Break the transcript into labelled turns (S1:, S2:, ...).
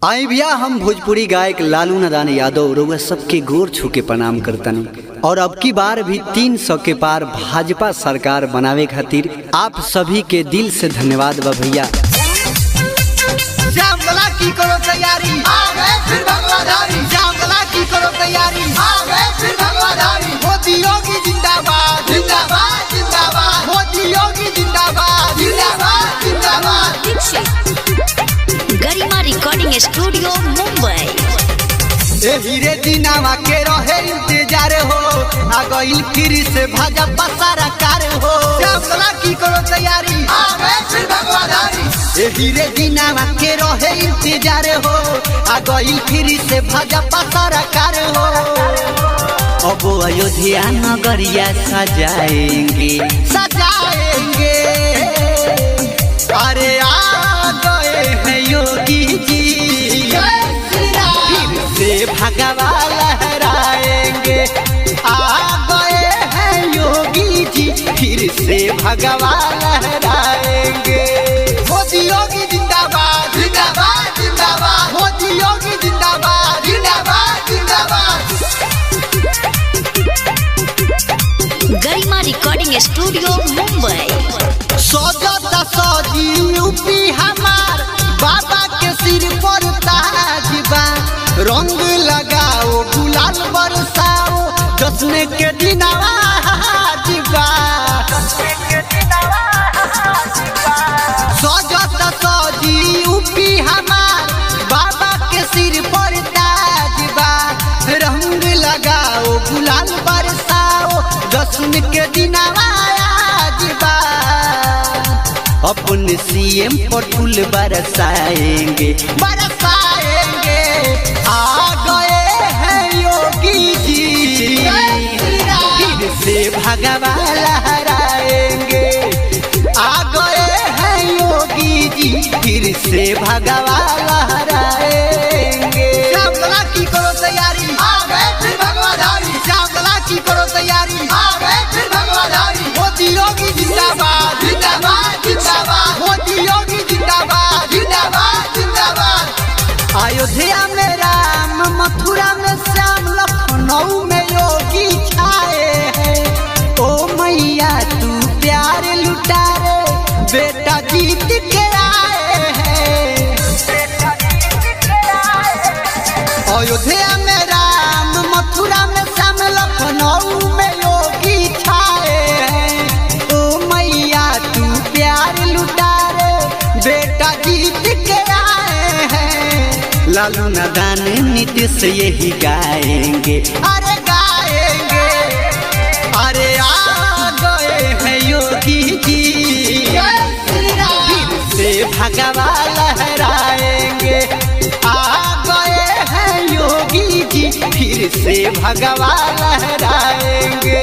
S1: आई भैया, हम भोजपुरी गायक लालू नादान यादव रउआ सबके गोर छू के प्रणाम करतनी। और अब की बार भी 300 के पार भाजपा सरकार बनावे खातिर आप सभी के दिल से धन्यवाद बा भैया।
S2: जामला की करो तैयारी, फिर भगवाधारी। जामला की करो तैयारी, फिर भगवाधारी। मोदी योगी जिंदाबाद, जिंदाबाद, जिंदाबाद। मोदी योगी जिंदाबाद, जिंदाबाद, जिंदाबाद।
S3: गरिमा रिकॉर्डिंग स्टूडियो मुंबई।
S2: हीरे दिनावा के रहे इंतजार हो, आ गइल फिर से भाजपा सरकार हो। जामला की करो तैयारी, फिर भगवाधारी। हीरे दिनावा के रहे इंतजार हो, आ गइल फिर से भाजपा सरकार हो।
S1: अब अयोध्या नगरिया सजाएंगे
S2: सजाएंगे। अरे आ गए हैं योगी जी,
S1: फिर से भगवा लहराएंगे।
S2: आ गए हैं योगी जी,
S1: फिर से भगवा लहराएंगे।
S2: मोदी योगी जिंदाबाद, जिंदाबाद, जिंदाबाद। मोदी योगी जिंदाबाद, जिंदाबाद, जिंदाबाद।
S3: गरिमा रिकॉर्डिंग स्टूडियो मुंबई।
S2: सजता सजी यूपी हमार, बाबा के सिर पर ताज बा। रंग लगाओ, गुलाल बरसाओ, जश्न के दिनवा आज बा। सजता सजी यूपी हमार, बाबा के सिर पर ताज बा। रंग लगाओ, गुलाल बरसाओ, जश्न के दिनवा आज बा।
S1: अपन सीएम पर फूल बरसाएंगे
S2: बरसाएंगे। आ गए हैं योगी जी,
S1: फिर से भगवा लहराएंगे।
S2: आ गए हैं योगी जी,
S1: फिर से भगवा लहराएंगे।
S2: जामला की करो तैयारी, फिर भगवाधारी। जामला की करो तैयारी, फिर भगवाधारी। मोदी योगी जिंदाबाद, जिंदाबाद, जिंदाबाद। मोदी योगी जिंदाबाद, जिंदाबाद, जिंदाबाद।
S1: अयोध्या में राम, मथुरा में श्याम, लखनऊ में योगी छाए हैं। ओ मैया तू प्यार लुटा रे, बेटा जीत के आए हैं।
S2: अयोध्या में राम, मथुरा में श्याम, लखनऊ में योगी छाए हैं।
S1: ओ मैया तू प्यार लुटा रे,
S2: बेटा जीत के आए हैं।
S1: लालू नादान नीतीश यही गाएंगे।
S2: अरे गाएंगे। अरे आ गए हैं योगी जी,
S1: फिर से भगवा लहराएंगे।
S2: आ गए हैं योगी जी,
S1: फिर से भगवा लहराएंगे।